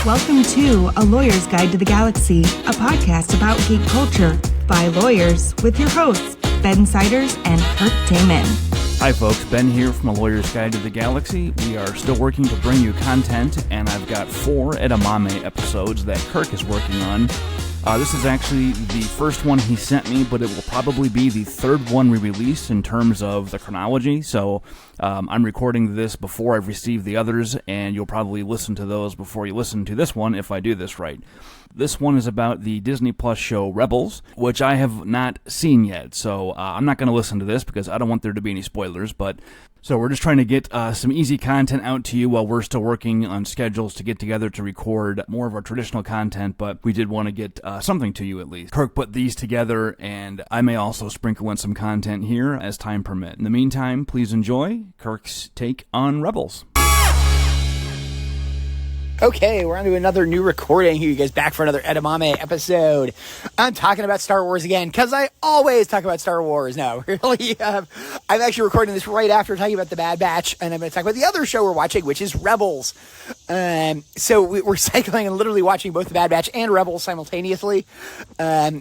Welcome to A Lawyer's Guide to the Galaxy, a podcast about geek culture by lawyers with your hosts, Ben Siders and Kirk Taman. Hi folks, Ben here from A Lawyer's Guide to the Galaxy. We are still working to bring you content, and I've got 4 Edamame episodes that Kirk is working on. This is actually the first one he sent me, but it will probably be the third one we release in terms of the chronology. So I'm recording this before I've received the others, and you'll probably listen to those before you listen to this one if I do this right. This one is about the Disney Plus show Rebels, which I have not seen yet. So I'm not going to listen to this because I don't want there to be any spoilers, so we're just trying to get some easy content out to you while we're still working on schedules to get together to record more of our traditional content, but we did want to get something to you at least. Kirk put these together, and I may also sprinkle in some content here as time permits. In the meantime, please enjoy Kirk's take on Rebels. Okay, we're on to another new recording here. You guys back for another Edamame episode. I'm talking about Star Wars again, because I always talk about Star Wars now. Really, I'm actually recording this right after talking about The Bad Batch, and I'm going to talk about the other show we're watching, which is Rebels. So we're cycling and literally watching both The Bad Batch and Rebels simultaneously,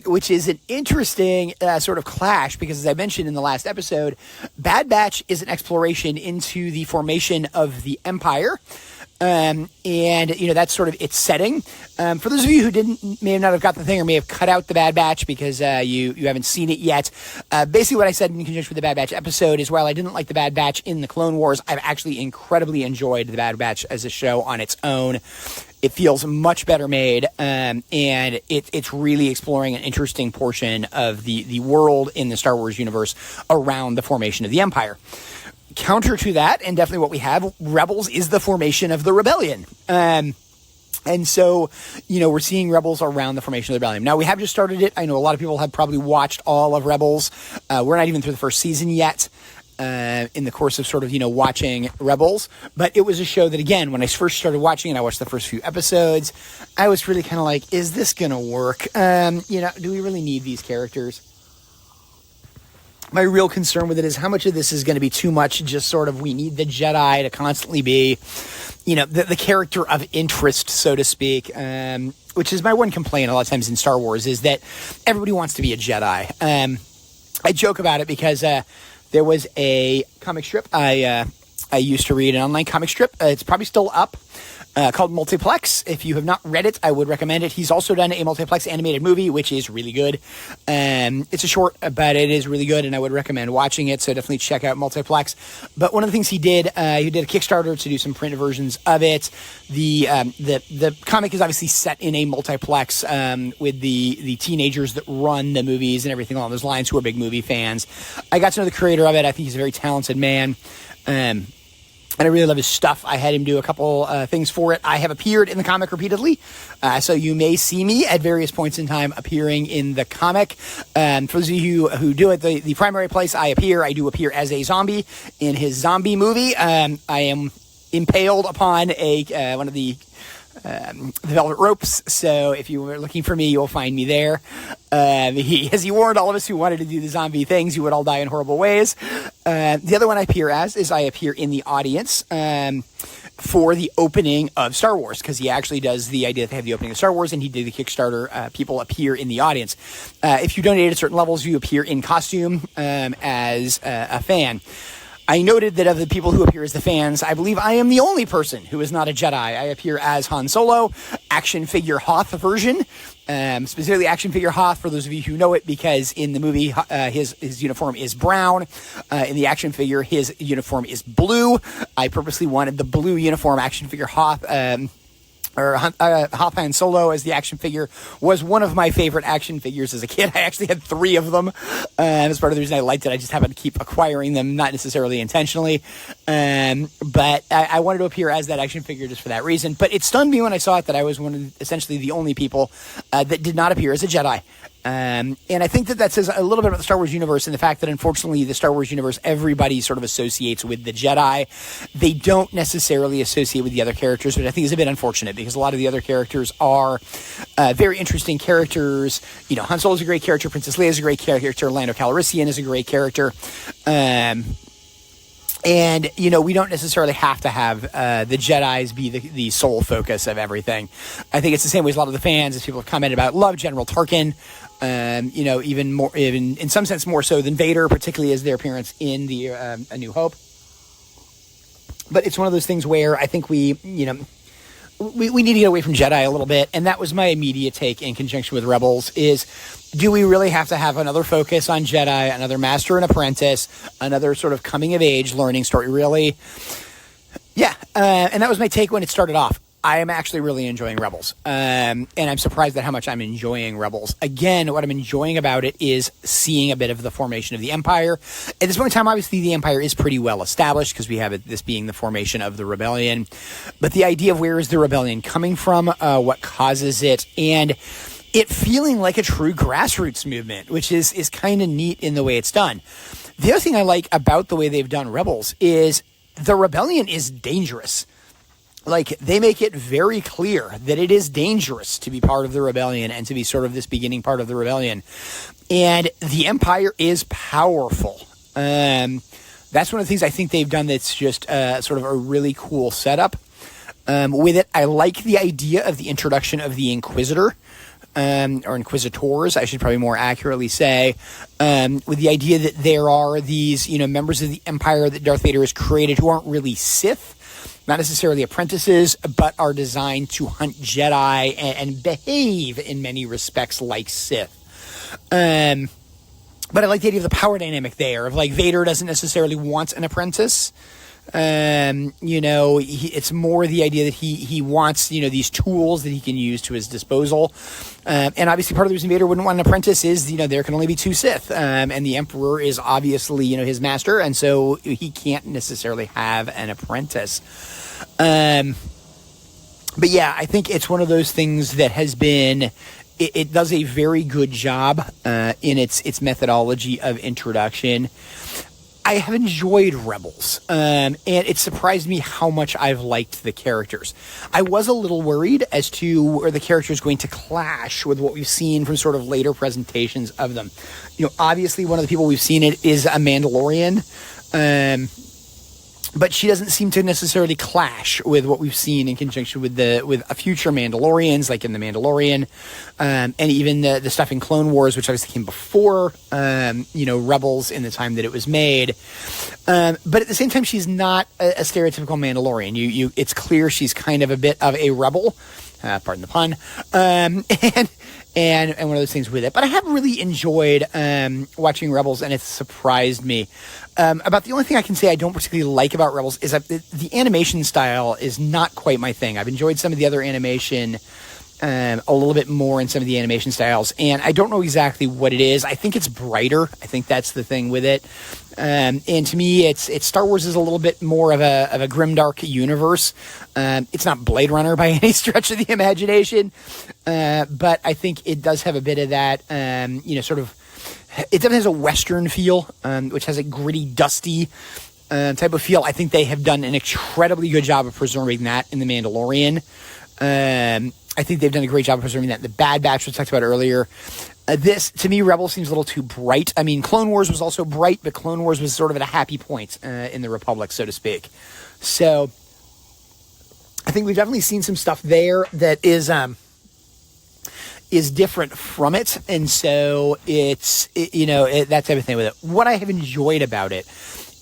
which is an interesting sort of clash, because as I mentioned in the last episode, Bad Batch is an exploration into the formation of the Empire. And, you know, that's sort of its setting. For those of you who may not have got the thing or may have cut out The Bad Batch because you haven't seen it yet, basically what I said in conjunction with The Bad Batch episode is while I didn't like The Bad Batch in the Clone Wars, I've actually incredibly enjoyed The Bad Batch as a show on its own. It feels much better made, and it's really exploring an interesting portion of the world in the Star Wars universe around the formation of the Empire. Counter to that, and definitely what we have, Rebels is the formation of the rebellion. And so, you know, we're seeing Rebels around the formation of the rebellion. Now, we have just started it. I know a lot of people have probably watched all of Rebels. We're not even through the first season yet in the course of sort of, you know, watching Rebels. But it was a show that, again, when I first started watching it, I watched the first few episodes, I was really kind of like, is this going to work? You know, do we really need these characters? My real concern with it is how much of this is going to be too much, just sort of we need the Jedi to constantly be, you know, the character of interest, so to speak, which is my one complaint a lot of times in Star Wars is that everybody wants to be a Jedi. I joke about it because there was a comic strip I used to read, an online comic strip. It's probably still up. Called Multiplex. If you have not read it, I would recommend it. He's also done a Multiplex animated movie, which is really good. It's a short, but it is really good, and I would recommend watching it, so definitely check out Multiplex. But one of the things he did a Kickstarter to do some print versions of it. The comic is obviously set in a multiplex with the teenagers that run the movies and everything along those lines who are big movie fans. I got to know the creator of it. I think he's a very talented man. And I really love his stuff. I had him do a couple things for it. I have appeared in the comic repeatedly, so you may see me at various points in time appearing in the comic. For those of you who do it, the primary place I do appear as a zombie in his zombie movie. I am impaled upon one of the velvet ropes, so if you were looking for me, you'll find me there. He warned all of us who wanted to do the zombie things, you would all die in horrible ways. The other one I appear as is I appear in the audience for the opening of Star Wars, because he actually does the idea that they have the opening of Star Wars, and he did the Kickstarter. People appear in the audience. If you donate at certain levels, you appear in costume as a fan. I noted that of the people who appear as the fans, I believe I am the only person who is not a Jedi. I appear as Han Solo, action figure Hoth version, specifically action figure Hoth, for those of you who know it, because in the movie, his uniform is brown. In the action figure, his uniform is blue. I purposely wanted the blue uniform action figure Hoth, Hoth Han Solo as the action figure was one of my favorite action figures as a kid. I actually had 3 of them. That's part of the reason I liked it. I just happened to keep acquiring them, not necessarily intentionally. But I wanted to appear as that action figure just for that reason. But it stunned me when I saw it that I was essentially the only people that did not appear as a Jedi. And I think that says a little bit about the Star Wars universe and the fact that, unfortunately, the Star Wars universe, everybody sort of associates with the Jedi. They don't necessarily associate with the other characters, which I think is a bit unfortunate because a lot of the other characters are very interesting characters. You know, Han Solo is a great character. Princess Leia is a great character. Lando Calrissian is a great character. And, you know, we don't necessarily have to have the Jedis be the sole focus of everything. I think it's the same way as a lot of the fans, as people have commented about, love General Tarkin. You know, even in some sense more so than Vader, particularly as their appearance in the A New Hope. But it's one of those things where I think we need to get away from Jedi a little bit, and that was my immediate take in conjunction with Rebels is, do we really have to have another focus on Jedi, another master and apprentice, another sort of coming-of-age learning story, really? Yeah, and that was my take when it started off. I am actually really enjoying Rebels, and I'm surprised at how much I'm enjoying Rebels. Again, what I'm enjoying about it is seeing a bit of the formation of the Empire. At this point in time, obviously, the Empire is pretty well established because we have this being the formation of the Rebellion. But the idea of where is the Rebellion coming from, what causes it, and it feeling like a true grassroots movement, which is kind of neat in the way it's done. The other thing I like about the way they've done Rebels is the Rebellion is dangerous. Like, they make it very clear that it is dangerous to be part of the Rebellion and to be sort of this beginning part of the Rebellion. And the Empire is powerful. That's one of the things I think they've done that's just sort of a really cool setup. With it, I like the idea of the introduction of the Inquisitor, or Inquisitors, I should probably more accurately say, with the idea that there are these, members of the Empire that Darth Vader has created who aren't really Sith, not necessarily apprentices, but are designed to hunt Jedi and behave in many respects like Sith. But I like the idea of the power dynamic there, of like Vader doesn't necessarily want an apprentice. It's more the idea that he wants, these tools that he can use to his disposal. And obviously part of the reason Vader wouldn't want an apprentice is, there can only be two Sith. And the Emperor is obviously, his master. And so he can't necessarily have an apprentice. But yeah, I think it's one of those things that has been, it does a very good job, in its methodology of introduction. I have enjoyed Rebels, and it surprised me how much I've liked the characters. I was a little worried as to where the characters going to clash with what we've seen from sort of later presentations of them. Obviously one of the people we've seen it is a Mandalorian, but she doesn't seem to necessarily clash with what we've seen in conjunction with a future Mandalorians, like in The Mandalorian, and even the stuff in Clone Wars, which obviously came before, Rebels in the time that it was made. But at the same time, she's not a stereotypical Mandalorian. It's clear she's kind of a bit of a rebel, pardon the pun, and one of those things with it. But I have really enjoyed watching Rebels, and it's surprised me. About the only thing I can say I don't particularly like about Rebels is that the animation style is not quite my thing. I've enjoyed some of the other animation a little bit more in some of the animation styles, and I don't know exactly what it is. I think it's brighter. I think that's the thing with it. And to me, it's Star Wars is a little bit more of a grimdark universe. It's not Blade Runner by any stretch of the imagination, but I think it does have a bit of that, sort of. It definitely has a Western feel, which has a gritty, dusty type of feel. I think they have done an incredibly good job of preserving that in The Mandalorian. I think they've done a great job of preserving that in The Bad Batch, which we talked about earlier. This, to me, Rebels seems a little too bright. I mean, Clone Wars was also bright, but Clone Wars was sort of at a happy point in the Republic, so to speak. So I think we've definitely seen some stuff there that is different from it, and so it's that type of thing with it. What I have enjoyed about it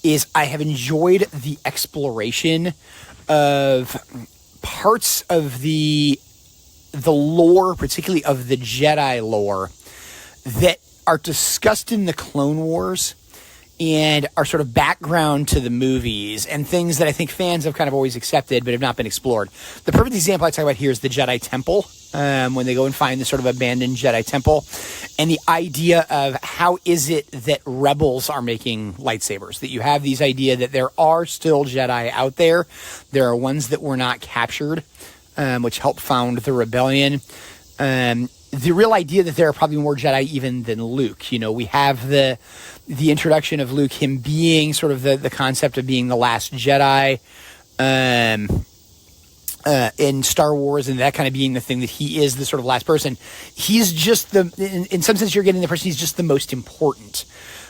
is I have enjoyed the exploration of parts of the lore, particularly of the Jedi lore, that are discussed in the Clone Wars and are sort of background to the movies and things that I think fans have kind of always accepted but have not been explored. The perfect example I talk about here is the Jedi Temple, when they go and find this sort of abandoned Jedi Temple, and the idea of how is it that rebels are making lightsabers, that you have these idea that there are still Jedi out there. There are ones that were not captured, which helped found the rebellion. The real idea that there are probably more Jedi even than Luke. We have the introduction of Luke, him being sort of the concept of being the last Jedi in Star Wars, and that kind of being the thing that he is the sort of last person. He's just in some sense, you're getting the person, he's just the most important.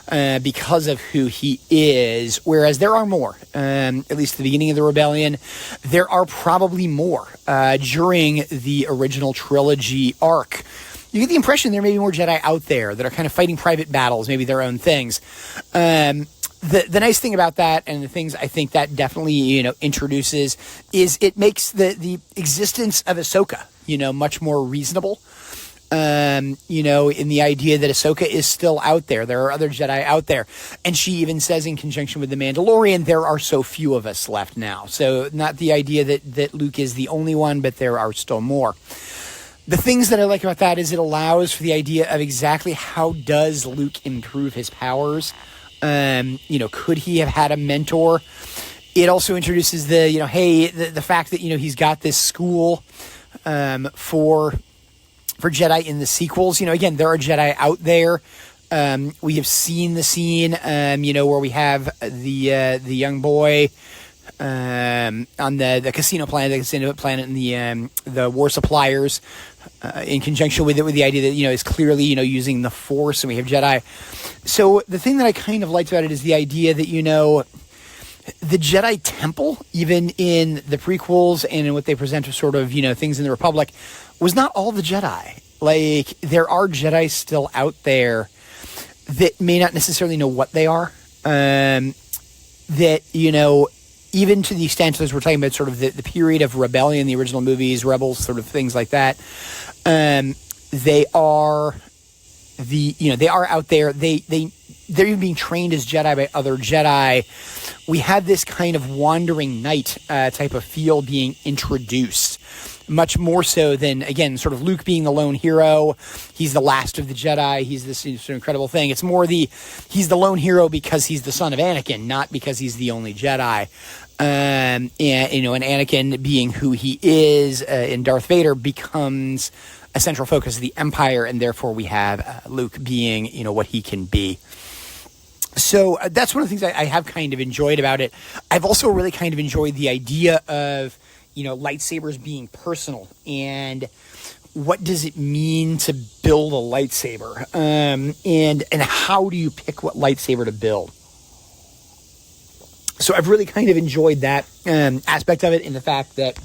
because of who he is, whereas there are more, at least at the beginning of the rebellion. There are probably more during the original trilogy arc. You get the impression there may be more Jedi out there that are kind of fighting private battles, maybe their own things. The nice thing about that, and the things I think that definitely, introduces, is it makes the existence of Ahsoka, much more reasonable. In the idea that Ahsoka is still out there. There are other Jedi out there. And she even says, in conjunction with the Mandalorian, there are so few of us left now. So not the idea that Luke is the only one, but there are still more. The things that I like about that is it allows for the idea of exactly how does Luke improve his powers. Could he have had a mentor? It also introduces the fact that, he's got this school for Jedi in the sequels. Again, there are Jedi out there. We have seen the scene, where we have the young boy on the casino planet, and the war suppliers, in conjunction with the idea that, is clearly, using the Force, and we have Jedi. So the thing that I kind of liked about it is the idea that, the Jedi Temple, even in the prequels and in what they present as sort of, things in the Republic, was not all the Jedi. Like, there are Jedi still out there that may not necessarily know what they are. That, even to the extent as we're talking about sort of the period of rebellion, the original movies, Rebels, sort of things like that, they are out there. They're even being trained as Jedi by other Jedi. We have this kind of wandering knight type of feel being introduced, much more so than, again, sort of Luke being the lone hero. He's the last of the Jedi. He's this sort of incredible thing. It's more he's the lone hero because he's the son of Anakin, not because he's the only Jedi. And Anakin being who he is, and Darth Vader becomes a central focus of the Empire, and therefore we have Luke being, what he can be. So that's one of the things I have kind of enjoyed about it. I've also really kind of enjoyed the idea of, lightsabers being personal, and what does it mean to build a lightsaber, and how do you pick what lightsaber to build? So I've really kind of enjoyed that aspect of it, in the fact that,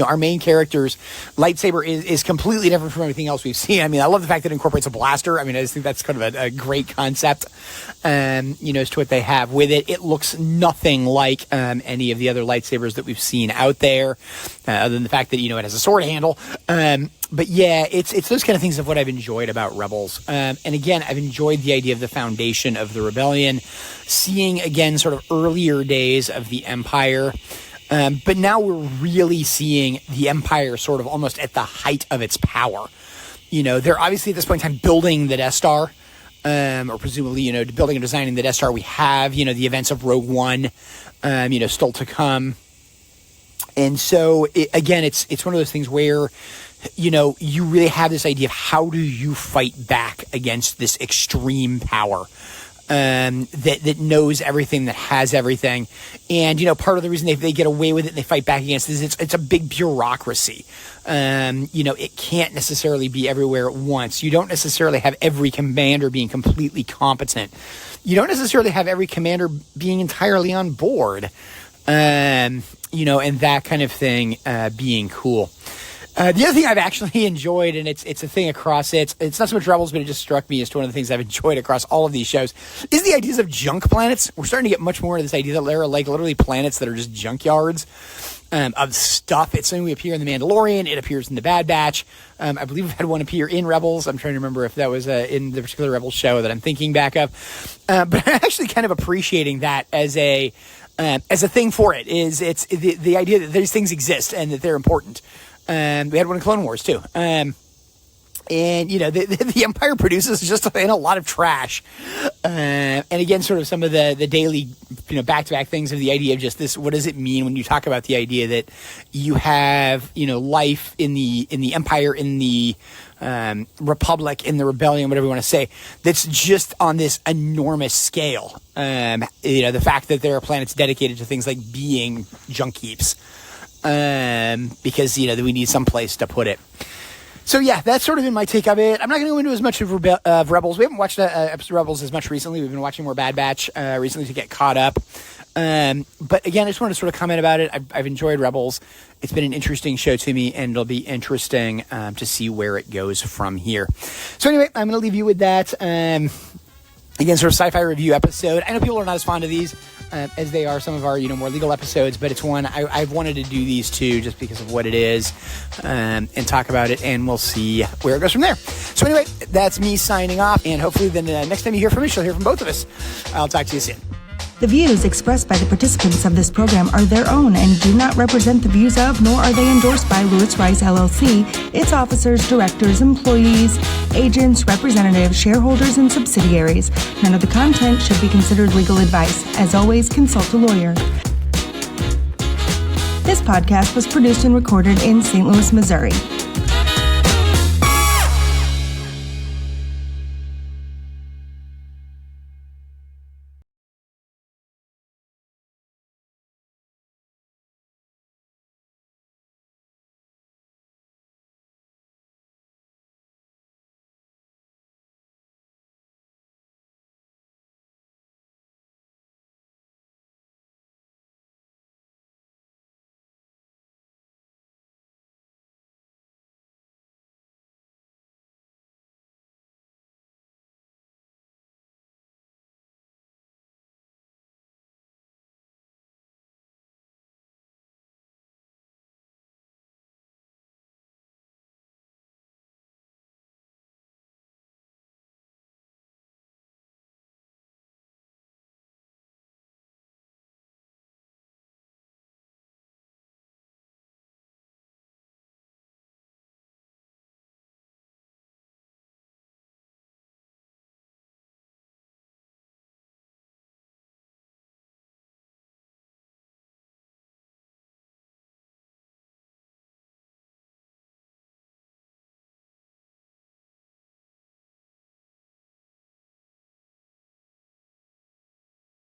our main character's lightsaber is completely different from everything else we've seen. I mean, I love the fact that it incorporates a blaster. I mean, I just think that's kind of a great concept, as to what they have with it. It looks nothing like any of the other lightsabers that we've seen out there, other than the fact that, it has a sword handle. But yeah, it's those kind of things of what I've enjoyed about Rebels. And again, I've enjoyed the idea of the foundation of the rebellion, seeing, again, sort of earlier days of the Empire. But now we're really seeing the Empire sort of almost at the height of its power. They're obviously at this point in time building the Death Star, or presumably, building and designing the Death Star. We have, the events of Rogue One, still to come. And so, again, it's one of those things where, you really have this idea of how do you fight back against this extreme power that knows everything, that has everything. And, part of the reason they get away with it and they fight back against it is it's a big bureaucracy. It can't necessarily be everywhere at once. You don't necessarily have every commander being completely competent. You don't necessarily have every commander being entirely on board. And that kind of thing being cool. The other thing I've actually enjoyed, and it's a thing across it's not so much Rebels, but it just struck me as one of the things I've enjoyed across all of these shows, is the ideas of junk planets. We're starting to get much more into this idea that there are like literally planets that are just junkyards of stuff. It's something we appear in The Mandalorian. It appears in The Bad Batch. I believe we've had one appear in Rebels. I'm trying to remember if that was in the particular Rebels show that I'm thinking back of. But I'm actually kind of appreciating that as a thing for it. It's the idea that these things exist and that they're important. We had one in Clone Wars too. And the Empire produces just a lot of trash. And again, sort of some of the daily, back-to-back things of the idea of just this, what does it mean when you talk about the idea that you have, life in the Empire, in the Republic, in the Rebellion, whatever you want to say, that's just on this enormous scale. The fact that there are planets dedicated to things like being junk heaps. Because, we need some place to put it. So yeah, that's sort of been my take of it. I'm not going to go into as much of Rebels. We haven't watched episode of Rebels as much recently. We've been watching more Bad Batch recently to get caught up. But again, I just wanted to sort of comment about it. I've enjoyed Rebels. It's been an interesting show to me, and it'll be interesting to see where it goes from here. So anyway, I'm going to leave you with that. Again, sort of sci-fi review episode. I know people are not as fond of these as they are some of our, more legal episodes, but it's one I've wanted to do these two just because of what it is, and talk about it, and we'll see where it goes from there. So anyway, that's me signing off, and hopefully then next time you hear from me, you'll hear from both of us. I'll talk to you soon. The views expressed by the participants of this program are their own and do not represent the views of, nor are they endorsed by Lewis Rice LLC, its officers, directors, employees, agents, representatives, shareholders, and subsidiaries. None of the content should be considered legal advice. As always, consult a lawyer. This podcast was produced and recorded in St. Louis, Missouri.